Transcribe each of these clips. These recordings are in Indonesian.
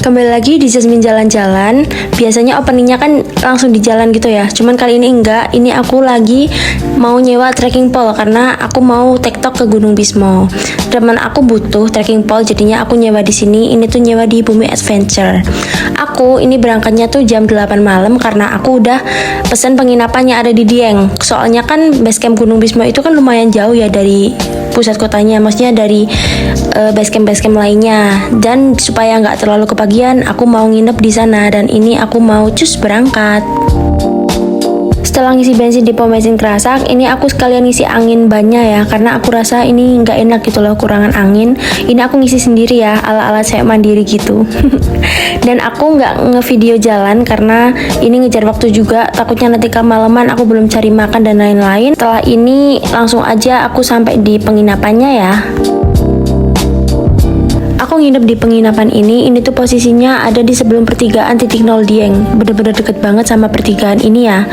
Kembali lagi di Jasmine Jalan-Jalan. Biasanya openingnya kan langsung di jalan gitu ya. Cuman kali ini enggak. Ini aku lagi mau nyewa trekking pole karena aku mau tektok ke Gunung Bismo. Teman aku butuh trekking pole, jadinya aku nyewa di sini. Ini tuh nyewa di Bumi Adventure. Aku ini berangkatnya tuh jam 8 malam karena aku udah pesan penginapannya ada di Dieng. Soalnya kan basecamp Gunung Bismo itu kan lumayan jauh ya dari pusat kotanya, maksudnya dari basecamp lainnya. Dan supaya nggak terlalu kepagian, aku mau nginep di sana dan ini aku mau cus berangkat. Setelah ngisi bensin di pom bensin Kerasak, ini aku sekalian ngisi angin bannya ya, karena aku rasa ini nggak enak gitu loh, kurangan angin. Ini aku ngisi sendiri ya, ala-ala saya mandiri gitu. Dan aku nggak ngevideo jalan karena ini ngejar waktu juga, takutnya nanti kemalaman aku belum cari makan dan lain-lain. Setelah ini langsung aja aku sampai di penginapannya ya. Aku nginep di penginapan ini tuh posisinya ada di sebelum pertigaan titik 0 Dieng. Bener-bener deket banget sama pertigaan ini ya.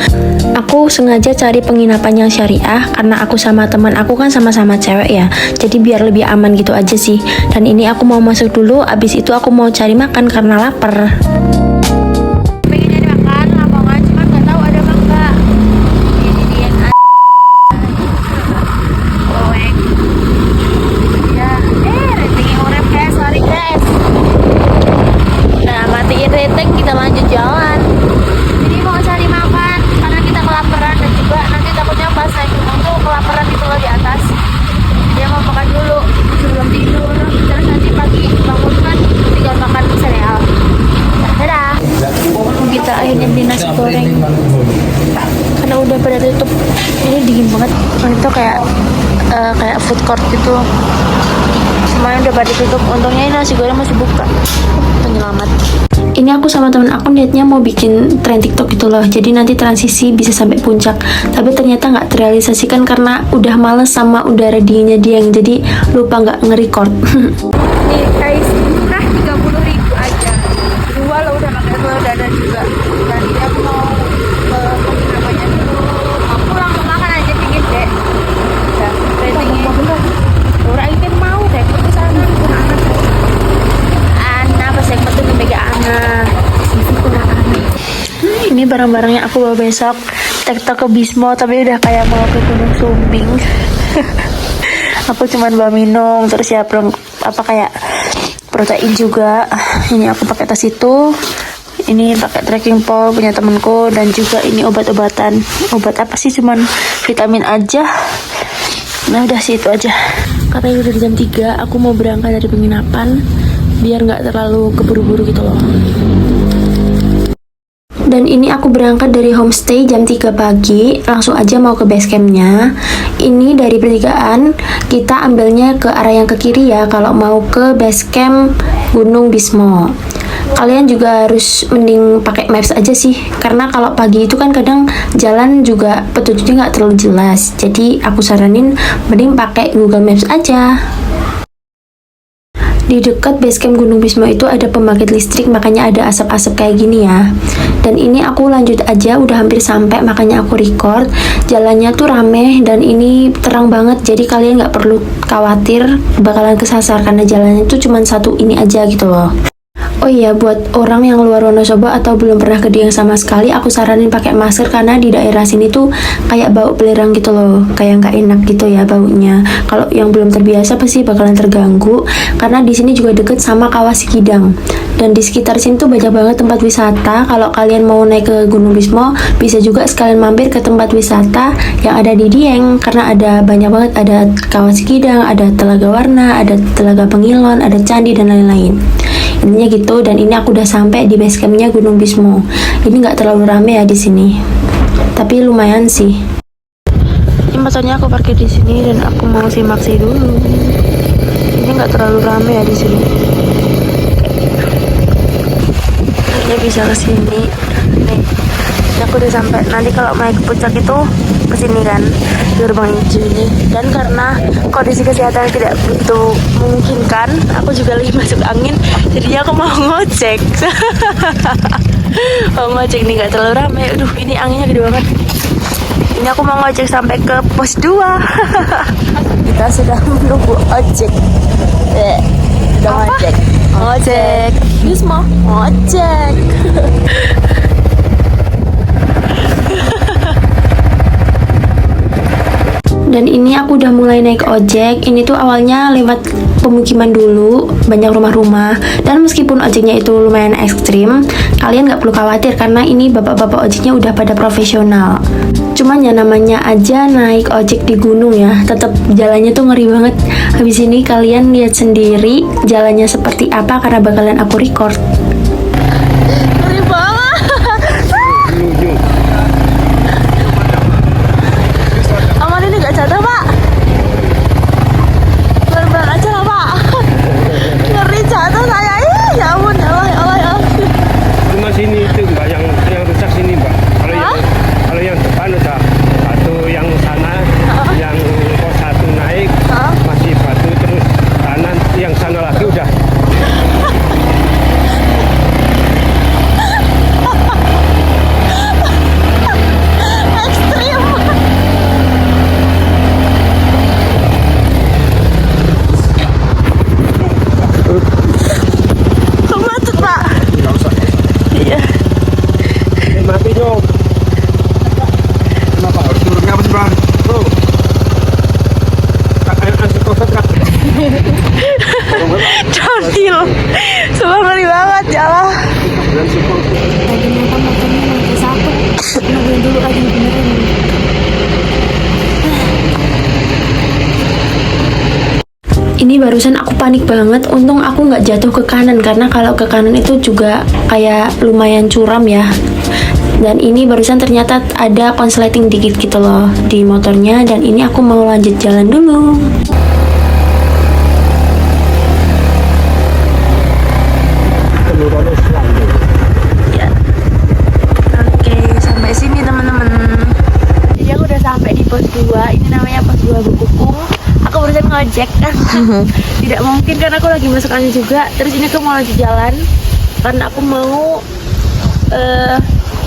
Aku sengaja cari penginapan yang syariah karena aku sama teman aku kan sama-sama cewek ya. Jadi biar lebih aman gitu aja sih. Dan ini aku mau masuk dulu, abis itu aku mau cari makan karena lapar. Kita akhirnya beli nasi goreng karena udah pada tutup. Ini dingin banget. Itu kayak food court gitu, semuanya udah pada tutup. Untungnya ini nasi goreng masih buka. Penyelamat. Ini aku sama temen aku niatnya mau bikin tren TikTok gitu loh, jadi nanti transisi bisa sampai puncak. Tapi ternyata nggak terrealisasikan karena udah males sama udara dinginnya Dieng, jadi lupa nggak nge-record. Nih guys, murah 30.000 aja. Dua lo udah pakai telur dadar juga. Dan ini aku mau ke penginapannya dulu. Aku pulang mau makan aja dingin deh. Udah, ratingnya. Orang ini mau deh ke sana pun anak. Anak pas yang penting mega anak. Sisi pun anak. Ini barang-barangnya aku bawa besok. Tektok ke Bismo, tapi udah kayak mau ke Gunung Sumbing. Aku cuman bawa minum, terus ya kayak protein juga. Ini aku pakai tas itu. Ini pakai trekking pole punya temenku, dan juga ini obat-obatan. Obat apa sih, cuman vitamin aja. Nah udah sih itu aja. Katanya udah jam 3, aku mau berangkat dari penginapan biar nggak terlalu keburu-buru gitu loh. Dan ini aku berangkat dari homestay jam 3 pagi, langsung aja mau ke base campnya. Ini dari pertigaan, kita ambilnya ke arah yang ke kiri ya, kalau mau ke base camp Gunung Bismo. Kalian juga harus mending pakai maps aja sih, karena kalau pagi itu kan kadang jalan juga petunjuknya nggak terlalu jelas. Jadi aku saranin mending pakai Google Maps aja. Di dekat basecamp Gunung Bismo itu ada pembangkit listrik, makanya ada asap-asap kayak gini ya. Dan ini aku lanjut aja, udah hampir sampai, makanya aku record. Jalannya tuh rame dan ini terang banget, jadi kalian nggak perlu khawatir bakalan kesasar karena jalannya tuh cuma satu ini aja gitu loh. Oh iya, buat orang yang luar Wonosobo atau belum pernah ke Dieng sama sekali, aku saranin pakai masker karena di daerah sini tuh kayak bau belerang gitu loh, kayak nggak enak gitu ya baunya. Kalau yang belum terbiasa pasti bakalan terganggu karena di sini juga deket sama Kawah Sikidang. Dan di sekitar sini tuh banyak banget tempat wisata. Kalau kalian mau naik ke Gunung Bismo, bisa juga sekalian mampir ke tempat wisata yang ada di Dieng karena ada banyak banget, ada Kawah Sikidang, ada Telaga Warna, ada Telaga Pengilon, ada candi dan lain-lain. Intinya gitu. Dan ini aku udah sampai di base campnya Gunung Bismo. Ini nggak terlalu rame ya di sini, tapi lumayan sih. Ini motornya aku parkir di sini dan aku mau simak-sih dulu. Ini nggak terlalu rame ya di sini. Ini bisa ke sini. Nih, aku udah sampai. Nanti kalau naik ke puncak itu ke sini kan, gerbang hijau ini. Dan karena kondisi kesehatan tidak begitu memungkinkan, aku juga lagi masuk angin, jadinya aku mau ngojek. Mau ngojek nih, nggak terlalu rame. Aduh, ini anginnya gede banget. Ini aku mau ngojek sampai ke pos 2. Kita sudah menunggu ojek. Udah ngojek. Ojek. Bismo. Ojek. Dan ini aku udah mulai naik ojek. Ini tuh awalnya lewat pemukiman dulu, banyak rumah-rumah. Dan meskipun ojeknya itu lumayan ekstrim, kalian nggak perlu khawatir karena ini bapak-bapak ojeknya udah pada profesional. Cuman ya namanya aja naik ojek di gunung ya, tetap jalannya tuh ngeri banget. Habis ini kalian lihat sendiri jalannya seperti apa karena bakalan aku record. Ngeri banget. Aman ini nggak jatuh pak? Pelan-pelan aja lah pak. Ngeri jatuh saya. Ya ampun, ya Allah, ya Allah, ya Allah. Cuma sini itu mbak yang rusak sini mbak. Kalau yang depan udah batu, yang sana yang pos 1 naik masih batu, terus kanan yang sana lagi udah. Ekstrim. Macet pak. Nggak usah. Iya. Mati dong. Kenapa harus turun apa sih bang? Bro. Asik koset kak. Contil. Sumpah ngeri banget ya Allah. Dan syukur. Ternyata motornya lantai 1. Nungguin dulu lagi beneran. Ini barusan aku panik banget. Untung aku nggak jatuh ke kanan karena kalau ke kanan itu juga kayak lumayan curam ya. Dan ini barusan ternyata ada konsleting dikit gitu loh di motornya. Dan ini aku mau lanjut jalan dulu. Ya. Oke, sampai sini teman-teman. Jadi aku udah sampai di pos 2. Ini namanya pos 2 Bekukung. Aku barusan ngojek kan. Tidak mungkin kan aku lagi masuk angin juga. Terus ini aku mau lanjut jalan karena aku mau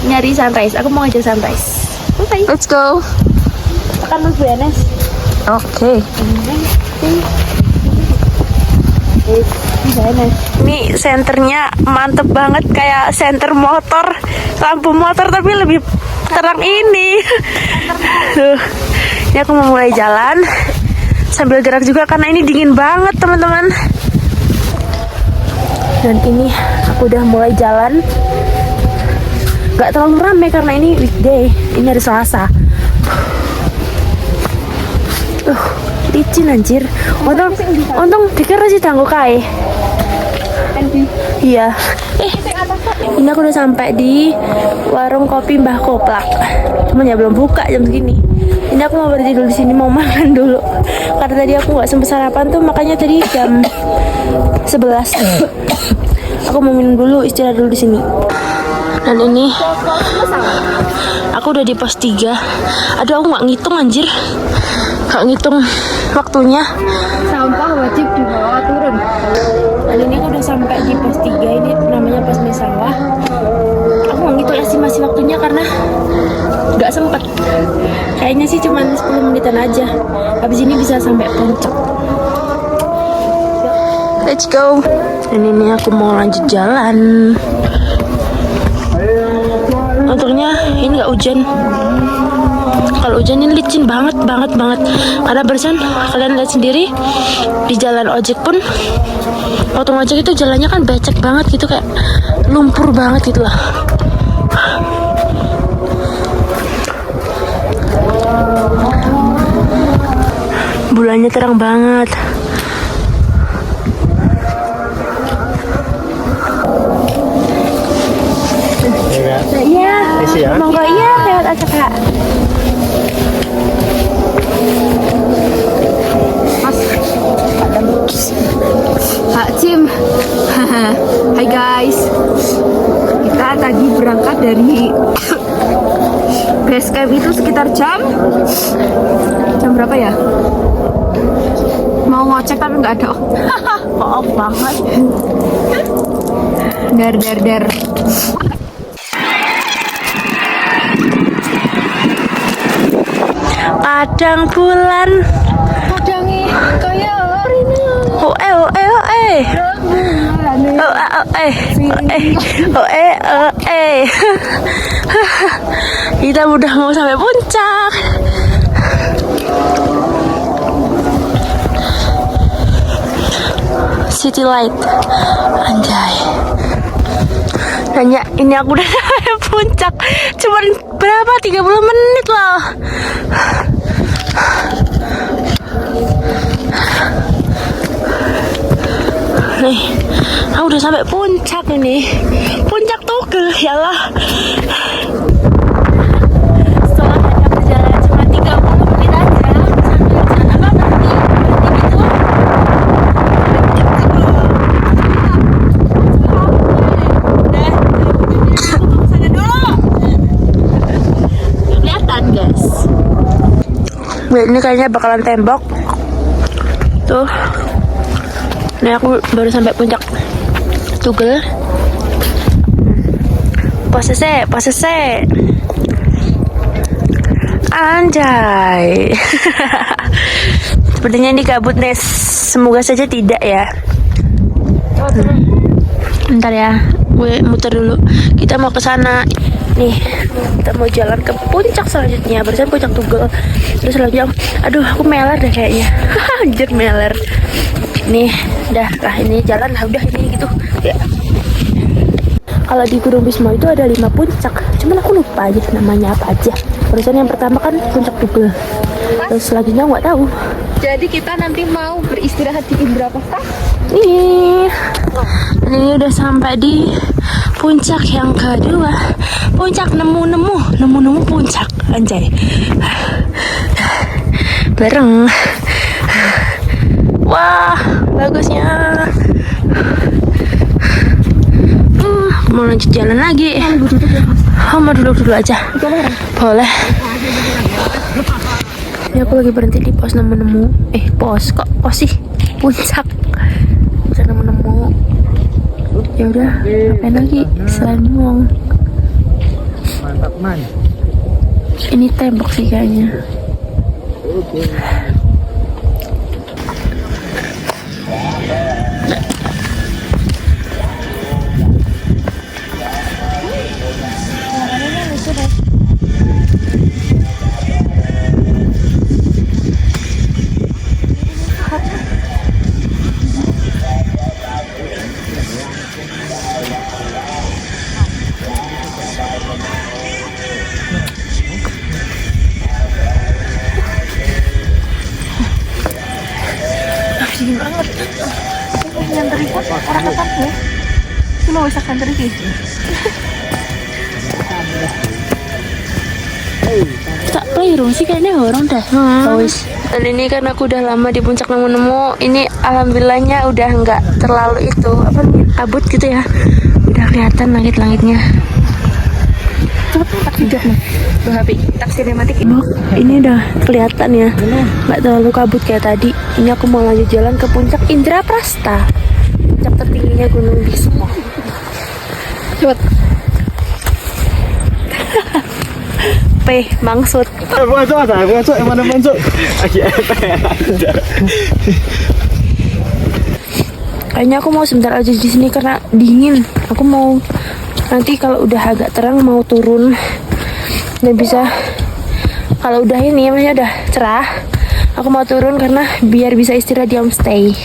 nyari sunrise. Aku mau ngajak sunrise. Oke. Let's go. Akan Mas Benes. Oke. Ini senternya mantep banget, kayak senter motor, lampu motor tapi lebih terang ini. Tuh, ini aku mau mulai jalan sambil gerak juga karena ini dingin banget teman-teman. Dan ini aku udah mulai jalan. Gak terlalu ramai karena ini weekday, ini hari Selasa. Licin anjir. Untung dikira sih tangguh kai. Iya. Ini aku udah sampai di warung kopi Mbah Koplak. Cuman ya belum buka jam segini. Ini aku mau berhenti dulu di sini, mau makan dulu. Karena tadi aku nggak sempet sarapan tuh, makanya tadi jam 11. Aku mau minum dulu, istirahat dulu di sini. Dan ini aku udah di pos 3. Aduh, aku nggak ngitung anjir. Nggak ngitung waktunya. Sampah wajib dibawa turun. Dan ini aku udah sampai di pos 3. Ini namanya pos Mesawah. Aku nggak ngitung estimasi waktunya karena nggak sempet. Kayaknya sih cuma 10 menitan aja. Habis ini bisa sampai puncak. Let's go. Dan ini aku mau lanjut jalan. Untungnya ini nggak hujan. Kalau hujan ini licin banget. Karena barusan kalian lihat sendiri di jalan ojek pun, waktu ngojek itu jalannya kan becek banget gitu, kayak lumpur banget gitu lah. Bulannya terang banget. Iya, monggo iya, lewat aja kak. Pak Cim. Hai guys. Kita tadi berangkat dari base camp itu sekitar jam berapa ya? Mau ngecek tapi nggak ada. Koop banget. Der. Kadang bulan Kadangi kaya oh eh Kita udah mau sampai puncak. City Light, anjay. Nanya, ini aku udah sampai puncak. Cuman berapa? 30 menit loh. Nih, aku udah sampai puncak ini. Puncak Tugel, ya Allah. Setelah hanya perjalanan cuma 30 menit aja, sampai sana kan berhenti gitu. Kelihatan guys. Ini kayaknya bakalan tembok. Tuh. Nah aku baru sampai puncak Tugel. Posese. Anjay. Sepertinya ini kabut Nes. Semoga saja tidak ya. Bentar ya, gue muter dulu. Kita mau ke sana. Nih, kita mau jalan ke puncak selanjutnya. Barusan puncak Tugel. Terus selanjutnya, aduh aku meler deh kayaknya. Anjir meler. Nih, udah lah ini jalan lah udah ini gitu. Ya. Kalau di Gunung Bisma itu ada 5 puncak. Cuman aku lupa aja namanya apa aja. Barusan yang pertama kan puncak Tugel. Terus selanjutnya nggak tahu. Jadi kita nanti mau beristirahat di Indraprasta. Ini udah sampai di puncak yang kedua. Puncak nemu puncak. Anjay. Bareng. Wah, bagusnya. Mau lanjut jalan lagi. Mau duduk dulu aja. Boleh. Ini aku lagi berhenti di pos nemu. Pos sih? Puncak. Puncak nemu. Ya udah, ngapain lagi selain bengong. Mantap man. Ini tembok sih kayaknya. Dingin banget. Yang terikat orang kapan ya? Cuma bisa kan terikat. Tak playroom sih kayaknya orang dah. Dan ini kan aku udah lama di puncak nemu. Ini alhamdulillahnya udah nggak terlalu itu apa kabut gitu ya. Udah kelihatan langit-langitnya. Tak hijau nih. HP tak sinematik. Ini udah kelihatan ya, nggak terlalu kabut kayak tadi. Ini aku mau lanjut jalan ke puncak Indraprasta, puncak tertingginya Gunung Bisma. Cepet. Maksud. Masuk, mana masuk? Kayaknya aku mau sebentar aja di sini karena dingin. Aku mau nanti kalau udah agak terang mau turun dan bisa kalau udah ini maksudnya udah cerah aku mau turun karena biar bisa istirahat di homestay.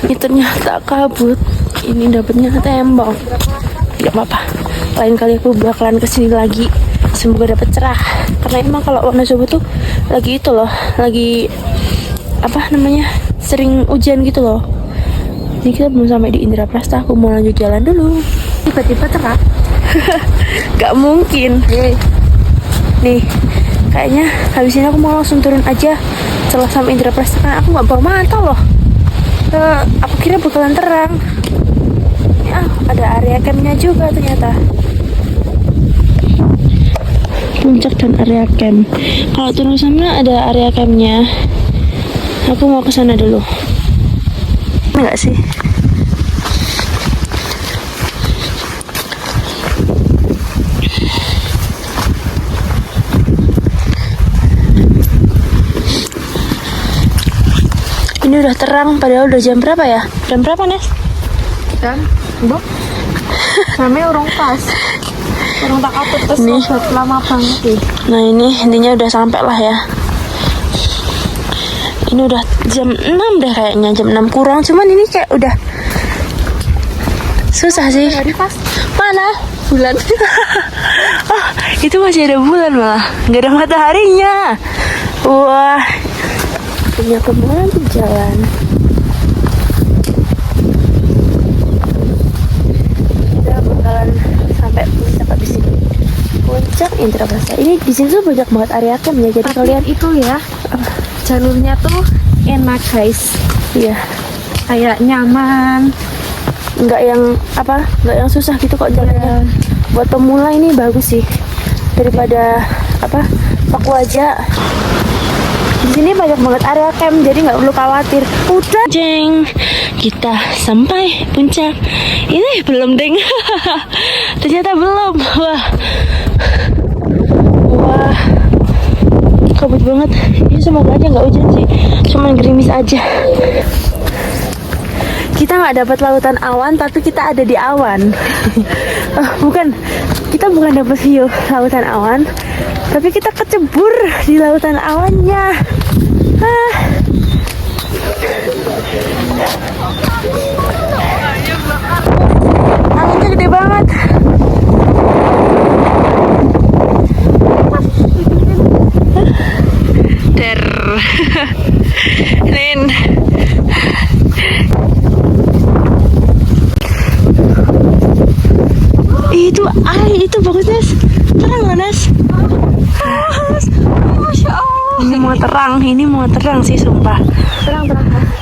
Ini ternyata kabut. Ini dapetnya tembok. Gak apa-apa, lain kali aku bakalan kesini lagi. Semoga dapet cerah karena emang kalau Wonosobo tuh lagi itu loh, lagi apa namanya sering hujan gitu loh. Ini kita belum sampai di Indraprasta. Aku mau lanjut jalan dulu. Tiba-tiba cerah. Gak mungkin. Nih, kayaknya habis ini aku mau langsung turun aja setelah sampai Indraprasta karena aku nggak bawa mantel loh. Aku kira bakalan terang. Ya, ada area campnya juga ternyata. Puncak dan area camp. Kalau turun sana ada area campnya. Aku mau ke sana dulu. Enggak sih? Ini Ini udah terang, padahal udah jam berapa ya? Jam berapa, Nes? Dan bu sampai urung pas urung tak atur terus Nih. lama banget ya. Nah ini intinya udah sampai lah ya. Ini udah jam 6 deh kayaknya, jam 6 kurang. Cuman ini kayak udah susah sih. Hari pas Mana? bulan. Oh, itu masih ada bulan malah. Nggak ada mataharinya. Wah, punya kemana tuh jalan. Kita bakalan sampai puncak abis ini. Puncak Indraprasta. Ini di sini tuh banyak banget area camp ya. Jadi kalian Itu ya jalurnya tuh enak guys, iya, kayak nyaman. nggak yang apa, nggak yang susah gitu kok jalannya. Buat pemula ini bagus sih daripada apa paku aja. Di sini banyak banget area camp, jadi nggak perlu khawatir. Udah, jeng, kita sampai puncak. Ini belum deng. Ternyata belum. Wah, kabut banget. Ini semoga aja nggak hujan sih, cuman gerimis aja. Kita nggak dapat lautan awan, tapi kita ada di awan. Bukan, kita bukan dapat view lautan awan, tapi kita kecebur di lautan awannya. Anginnya gede banget. Nin. Itu bagus, Nes. Terang nggak, Nes? Masya Allah. Ini mau terang sih, sumpah.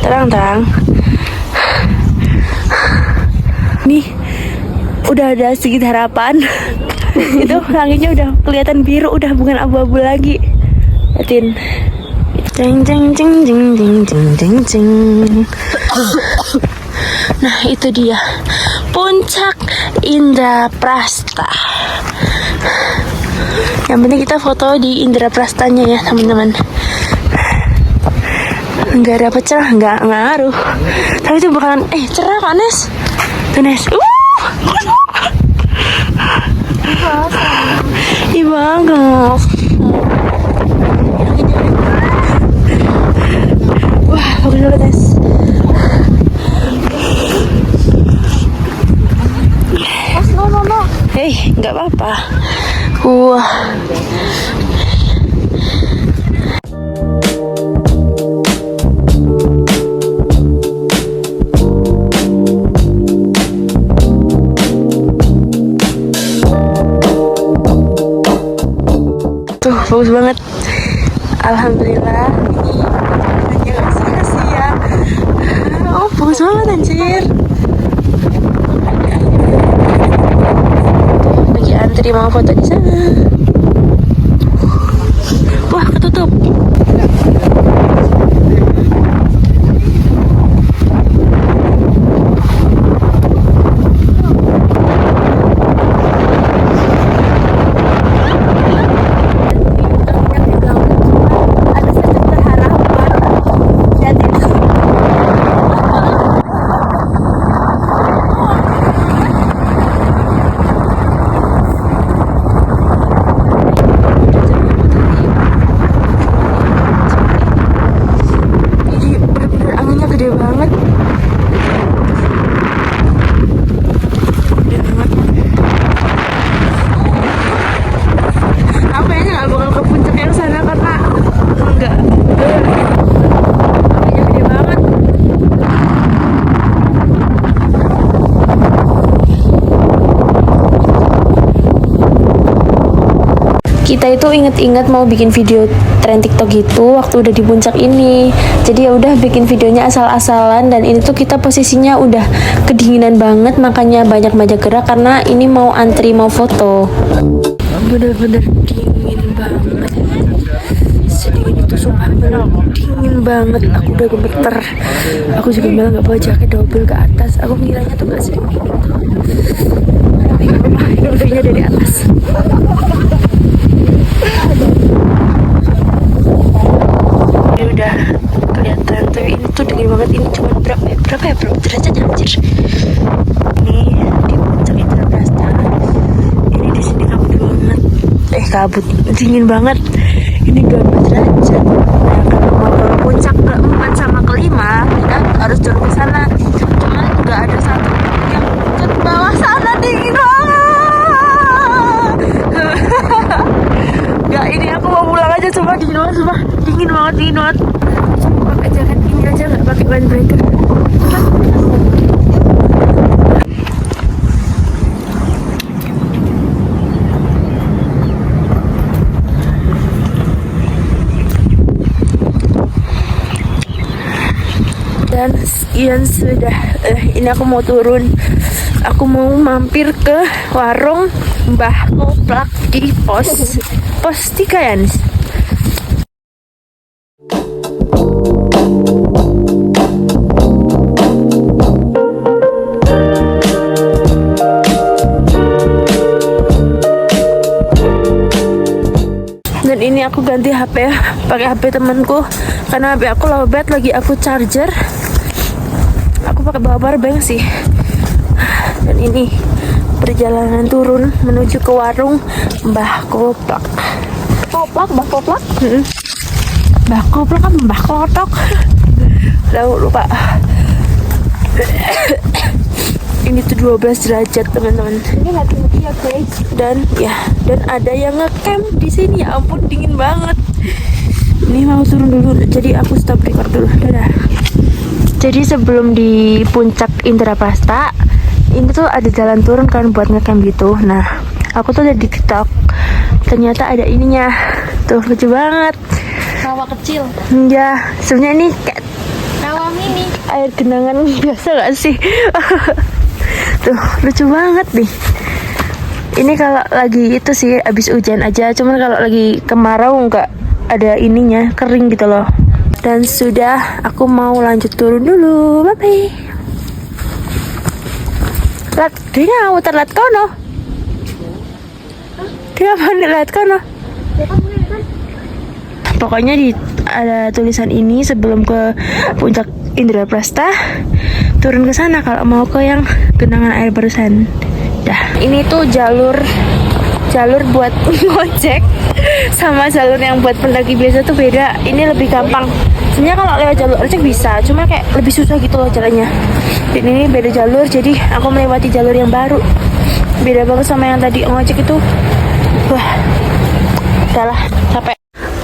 Terang. Nih, udah ada sedikit harapan. Itu langitnya udah kelihatan biru, udah bukan abu-abu lagi. Liatin. Jeng. Nah, itu dia puncak Indraprasta. Yang penting kita foto di Indraprastanya ya, teman-teman. Nggak dapet cerah, nggak ngaruh. Tapi itu bakalan cerah kok, Nes. Tuh, Nes. Ih, bagus. Wah, bagus banget, Nes. No. Hei, nggak apa-apa. Wah. Tuh, bagus banget. Alhamdulillah. Ini nggak sia-sia. Oh, bagus banget anjir. Lagi antri mau foto di sana. Wah, ketutup. Kita itu inget-inget mau bikin video tren TikTok gitu waktu udah di puncak ini. Jadi ya udah bikin videonya asal-asalan, dan ini tuh kita posisinya udah kedinginan banget, makanya banyak gerak karena ini mau antri mau foto. Bener-bener dingin banget. Sedingin itu sumpah, bener dingin banget. Aku udah gemeter. Aku juga malah nggak bawa jaket double ke atas. Aku ngiranya tuh gak sedingin itu. Tapi gak apa-apa, view-nya dari atas. Ini udah kelihatan, tapi ini tuh dingin kabut, dingin banget. Ini 12 derajat. Nah, kalau mau ke puncak keempat sama kelima, kita harus turun ke sana. Cuman nggak ada satu yang ke bawah sana, dingin banget. Nggak, ini aku mau pulang aja, coba dingin banget, coba dingin banget. Pakai jaket ini aja, nggak pakai windbreaker. Dan sekian sudah, ini aku mau turun. Aku mau mampir ke warung Mbah Koplak di pos 3 ya, Nis? Dan ini aku ganti HP, pakai HP temanku karena HP aku lowbat, lagi aku charger. Aku pakai bawa powerbank sih. Dan ini perjalanan turun menuju ke warung Mbah Koplak. Mbah Koplak? Mbah Koplak kan Mbah Kotok. Lupa. Ini tuh 12 derajat, teman-teman. Ini lagi ya, guys. Dan ada yang ngecamp di sini. Ya ampun, dingin banget. Ini mau turun dulu, jadi aku stop record dulu. Dadah. Jadi sebelum di puncak Indraprasta, ini tuh ada jalan turun kan buat ngecamp gitu. Nah, aku tuh ada di TikTok. Ternyata ada ininya. Tuh, lucu banget. Rawa kecil. Ya, sebenarnya ini kayak Rawa mini. air genangan biasa gak sih? Tuh, lucu banget nih. Ini kalau lagi itu sih abis hujan aja, cuman kalau lagi kemarau nggak ada ininya, kering gitu loh. Dan sudah, aku mau lanjut turun dulu. Bye bye. Lat, dia mau terlat kono. Dia mau lihat kono. Pokoknya ada tulisan ini sebelum ke puncak Indraprasta, turun ke sana kalau mau ke yang genangan air barusan. Dah, ini tuh jalur buat ngojek sama jalur yang buat pendaki biasa tuh beda. Ini lebih gampang. Sebenarnya kalau lewat jalur ojek bisa, cuma kayak lebih susah gitu loh jalannya. Dan ini beda jalur, jadi aku melewati jalur yang baru. Beda banget sama yang tadi ngojek itu. Wah, udahlah, capek.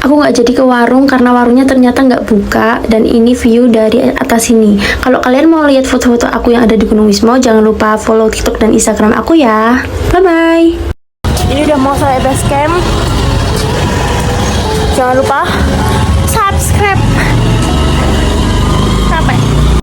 Aku nggak jadi ke warung karena warungnya ternyata nggak buka, dan ini view dari atas sini. Kalau kalian mau lihat foto-foto aku yang ada di Gunung Wismo, jangan lupa follow TikTok dan Instagram aku ya. Bye bye. Ini udah mau selesai base camp. Jangan lupa subscribe.